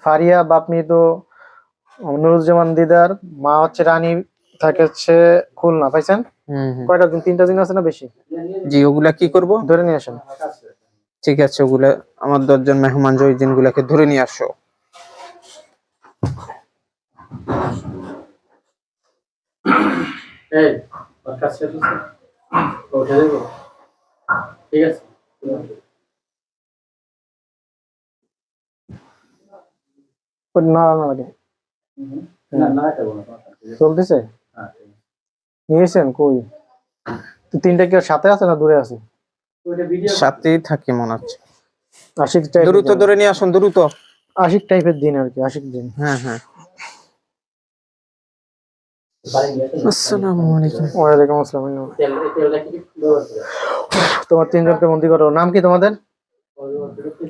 ফারিয়া বাপ মৃত নুরুজ্জামান দিদার, মা হচ্ছে রানী, থাকে হচ্ছে খুলনা, পাইছেন? কয়টা দিন? 3টা দিন আছে না বেশি? জি, ওগুলা কি করব? ধরে নিয়ে আসেন। ঠিক আছে, ওগুলা আমার 10 জন মেহমান যে ওই দিনগুলাকে ধরে নিয়ে আসো। এই কাজ শেষ হচ্ছে, উঠে দেব, ঠিক আছে? না না লাগে না না করব না, চলতেছে। নিয়েছেন কই? তো 3টা কি সাথে আছে না দূরে আছে? সাথেই থাকি মনে হচ্ছে। আশিক টাইপ, দ্রুত ধরে নিয়ে আসুন, দ্রুত। আশিক টাইপের দিন আর কি, আশিক দিন। হ্যাঁ হ্যাঁ। আসসালামু আলাইকুম। ওয়ালাইকুম আসসালাম। তোমার 3জনকে বন্দি করো। নাম কি তোমাদের?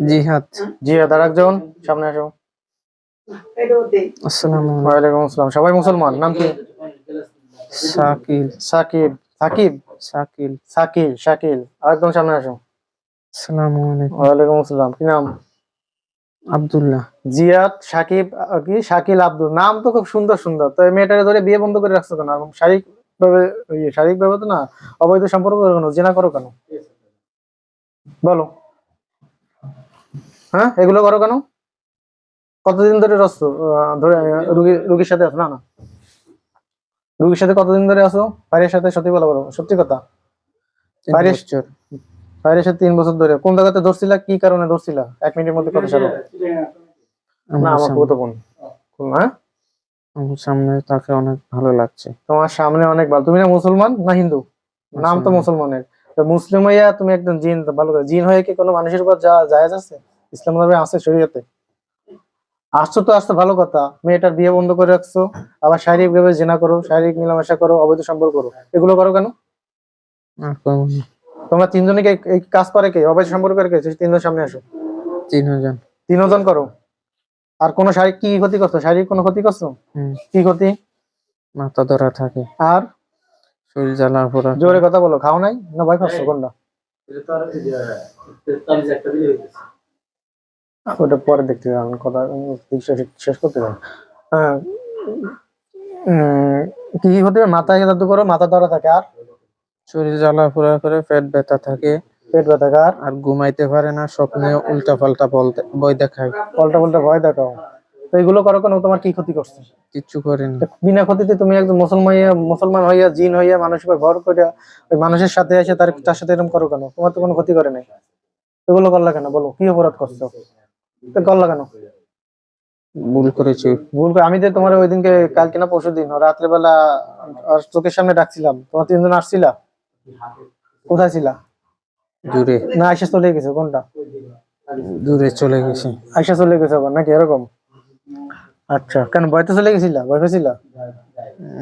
জিহাদ। জিহাদ। আর একজন সামনে আসো। আসসালামু আলাইকুম। ওয়ালাইকুম আসসালাম। সবাই মুসলমান। নাম কি? শাকিল। সাকিব, সাকিব, শাকিল। শাকিল, শাকিল। আরেকজন সামনে আসো। আসসালামু আলাইকুম। ওয়ালাইকুম আসসালাম। কি নাম? আব্দুল্লাহ। জিয়াদ, সাকিব, কি শাকিল, আব্দুল। নাম তো খুব সুন্দর সুন্দর। তো এই মেয়েটাকে ধরে বিয়ে বন্ধ করে রাখছো কেন? শারীরিক ভাবে, শারীরিক ভাবে তো না, অবৈধ সম্পর্ক করো কেন? জেনা করো কেন? বলো। হ্যাঁ, এগুলো করো কেন? কতদিন ধরে ধরে রুগীর সাথে আছো? না না, রুগীর সাথে কতদিন ধরে আছো? ভাইয়ের সাথে সত্যি বলো, বলো সত্যি কথা। ভাইয়ের সাথে 3 বছর ধরে। কোন জায়গাতে ধরছিলা? কি কারণে ধরছিলা? 1 মিনিটের মধ্যে কথা সারো। না, আমার কত বোন। হ্যাঁ, আমার সামনে তাকে অনেক ভালো লাগছে। তোমার সামনে অনেক ভালো। তুমি না মুসলমান না হিন্দু? নাম তো মুসলমানের। তো মুসলিম হইয়া তুমি একদম জিন। ভালো করে, জিন হয়ে কি কোনো মানুষের উপর জায়েজ আছে? ইসলাম ধর্মে আছে, শরীয়তে আসছো তো আসতো, ভালো কথা। মেয়েটার বিয়ে বন্ধ করে রাখছো, আবার শারীরিক ভাবে জেনা করো, শারীরিক মেলামেশা করো, অবৈধ সম্পর্ক করো। এগুলো করো কেন? তোমরা 3জনই এই কাজ করে কে? অবৈধ সম্পর্ক করে কে? 3জন সামনে আসো। 3জন। 3জন করো। আর কোন শারীরিক কি ক্ষতি করছো? শারীরিক কোনো ক্ষতি করছো? কি ক্ষতি? মাথা ধরা থাকে, আর শরীর জ্বালা পোড়া। জোরে কথা বলো। খাও নাই না ভয় পাচ্ছ? কোনটা? ওটা পরে দেখতে যাবেন, কথা শেষ করতে যাবেন। হ্যাঁ, কি কি হতে পারে? মাথায় জাদু করো, মাথা ধরা থাকে। আর শরীর জ্বালা পোড়া করে, পেট ব্যথা থাকে, পেট ব্যথা। আর ঘুমাইতে পারে না, স্বপ্নে উল্টা পাল্টা ভয় দেখায়। পাল্টা পাল্টা ভয় দেখাও। তো এগুলো করো কেন? তোমার কি ক্ষতি করছে? কিচ্ছু করেনি। বিনা ক্ষতিতে তুমি একজন মুসলমান হইয়া, জিন হইয়া, মানুষের উপর ভর করে ওই মানুষের সাথে এসে তার সাথে এরকম করো কেন? তোমার তো কোনো ক্ষতি করে নাই। এগুলো করলা কেন? বলো, কি অপরাধ করছো? করলা কেন? ভুল করেছি। ভুল করে? আমি যে তোমার ওই দিনকে, কালকে না পরশু দিন রাত্রেবেলা চোখের সামনে ডাকছিলাম, তোমার 3জন আসছিলা? কোথায় ছিলা? দূরে। না আইসা চলে গেছে? কোনটা? দূরে চলে গেছে। আইসা চলে গেছে আবার নাকি? এরকম? আচ্ছা, কেন ভয়তে চলে গেছিলা? ভয় পেয়েছিলা?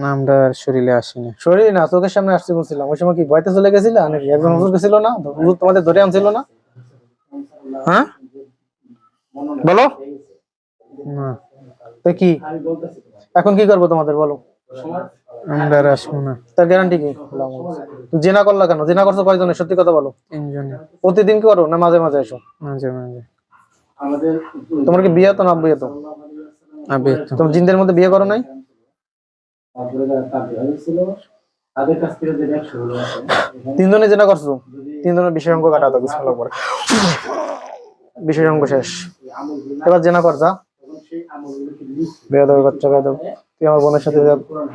নামটা শরীরে আসেনি। শরীর না, চোখের সামনে আসছে বলছিলাম। ওই সময় কি ভয়তে চলে গেছিলা নাকি? একজন হুজুর গেছিল না? হুজুর তোমাদের ধরে আনছিল না? হ্যাঁ, বলো না। তো কি এখন কি করবো তোমাদের? বলো। আমরা আসবো না। তার গ্যারান্টি কি? জেনা করলা কেন? জেনা করছো কয়জনের? সত্যি কথা বলো। 3জনে। প্রতিদিন কি করো না মাঝে মাঝে এসো? মাঝে মাঝে। তোমার কি বিয়ে তো না বিয়ে তো? তুমি জিনদের মধ্যে বিয়ে করো নাই? 3জনে জেনা করছো? 3জনের বিষয় অঙ্ক কাটা দাও। বিসমিল্লাহ করে বিষয় অঙ্ক শেষ। এবার জেনা কর, যা। বেয়াদব বাচ্চা, বেয়াদব। তুই আমার বোনের সাথে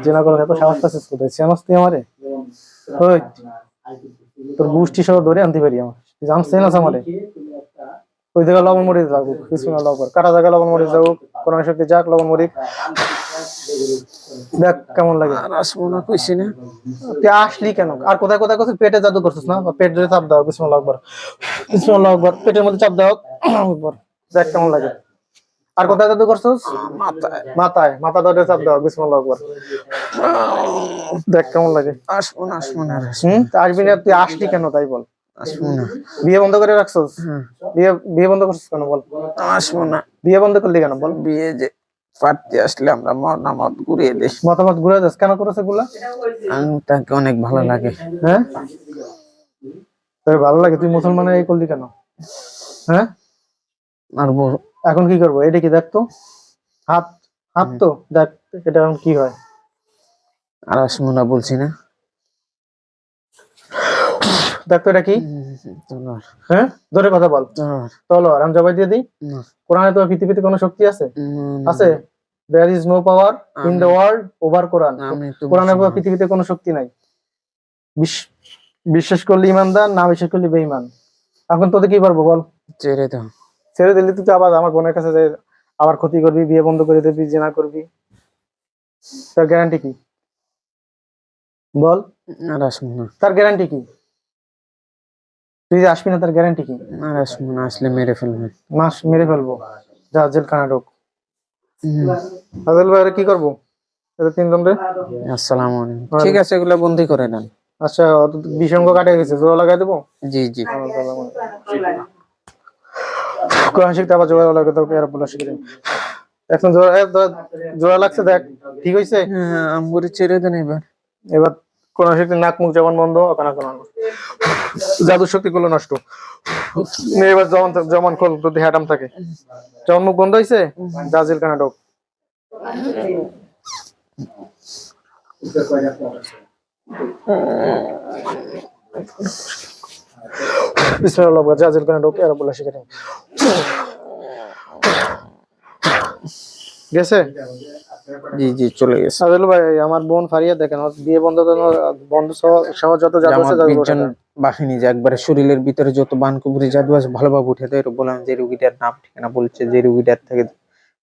জেনা করার এত সাহস পাচ্ছিস কোথায়? চেনস তুই আমারে? ওই তোর গোষ্ঠী সহ ধরে আনতে পারি আমার। তুই জানস চেনস আমারে? ওই জায়গায় লবণ মরিচ যাবো, বিসমিল্লাহ করে কাটা জায়গায় লবণ মরিচ যাবো। কোরআন শক্তি যাক, লবণ মরিচ দেখ কেমন লাগে। আর আসবো না কইছি না। তুই আসলি কেন? আর কোথায় কোথায় করছিস? পেটে জাদু করছিস না? পেট ধরে চাপ দাও, বিসমিল্লাহ আকবার, বিসমিল্লাহ আকবার। পেটের মধ্যে চাপ দাও, আকবার। দেখ কেমন লাগে। আর কোথায় জাদু করছিস? মাথায়, মাথা ধরে চাপ দাও, বিসমিল্লাহ আকবার। দেখ কেমন লাগে। আসবো না, আসবো না। আসবি না? তুই আসলি কেন তাই বল। আসবো না। বিয়ে বন্ধ করে রাখছিস? বিয়ে বন্ধ করছিস কেন বল। আসবো না। বিয়ে বন্ধ করলি কেন বল। বিয়ে যে পারতে আসলে আমরা মতামত ঘুরিয়ে দিই। মতামত ঘুরে যাস কেন? করেছে গুলা? আমি তাকে অনেক ভালো লাগে। হ্যাঁ, তোর ভালো লাগে? তুই মুসলমানের এই করলি কেন? হ্যাঁ, আর এখন কি করবো? এটা কি দেখতো? হাত, হাত তো দেখ, এটা এখন কি হয়? আর আসবো না বলছি না। দেখতো এটা কি? তলোয়ার। হ্যাঁ, ধরে কথা বল। তলোয়ার। তলোয়ার। আমি জবাই দিয়ে দিই। না। কোরআনে তো পৃথিবীতে কোনো শক্তি আছে? না, আছে? There is no power in the world over Quran. আমি তো কোরআনের উপর মুসলমান। পৃথিবীতে কোনো শক্তি নাই। বিশ্বাস করলে ইমানদার, না বিশ্বাস করলে বেঈমান। এখন তোদের কি করবো বল? ছেড়ে দাও। ছেড়ে দিলি তুই তো আবার আমার বোনের কাছে যাই আবার ক্ষতি করবি, বিয়ে বন্ধ করে দিবি, জেনা করবি। তার গ্যারান্টি কি বল? আর আসবো না। তার গ্যারান্টি কি? তুই যে আসবি না, তার গ্যারান্টি কি? আর আসবো না, আসলে মেরে ফেলবে। মাস মেরে ফেলবো। যা জেলখানা ঢোক। ফাজল ভাই, কি করবো? এদের তিনজন রে। আসসালামু আলাইকুম। ঠিক আছে, এগুলো বন্দি করে নেন। আচ্ছা, বিসঙ্গ কাটে গেছে, জোড়া লাগাই দেবো। জি জি। কোরআন শিখতে আবার জোড়া লাগাই দেবো, আর বলা শিখে এখন জোড়া লাগছে, দেখ ঠিক হয়েছে। হ্যাঁ, আমগুরি ছেড়ে দেন এবার। এবার কোরআন শিখতে নাক মুখ যেমন বন্ধ, এখন জাদু শক্তি গুলো নষ্ট। নে এবার যেমন যেমন খোল, যদি হ্যাটাম থাকে। যেমন মুখ বন্ধ হয়েছে, যা জেলখানা ঢোক। বিসমিল্লাহ, যা জেলখানা ঢোক, আর বলা শিখে গেছে। জি জি, চলে গেছে। আদিল ভাই, আমার বোন ফারিয়া দেখেন, ওর বিয়ে বন্ধ বন্ধ সহ যত জাদু আছে, জামাত বিজ্ঞান বাহিনী যে একবারে শরীরের ভিতরে যত বানকুবুরি জাদু আছে ভালোভাবে উঠে দেয়। বললাম যে রুগীটার নাম ঠিকানা বলছে, যে রুগীটার থেকে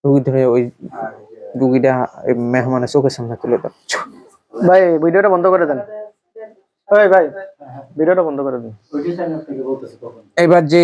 রুগী ধরে ওই রুগীটা মেহমানের চোখের সামনে তুলে দেয়। ভাই ভিডিওটা বন্ধ করে দেন। ভাই ভাই, ভিডিওটা বন্ধ করে দিন। এবার যে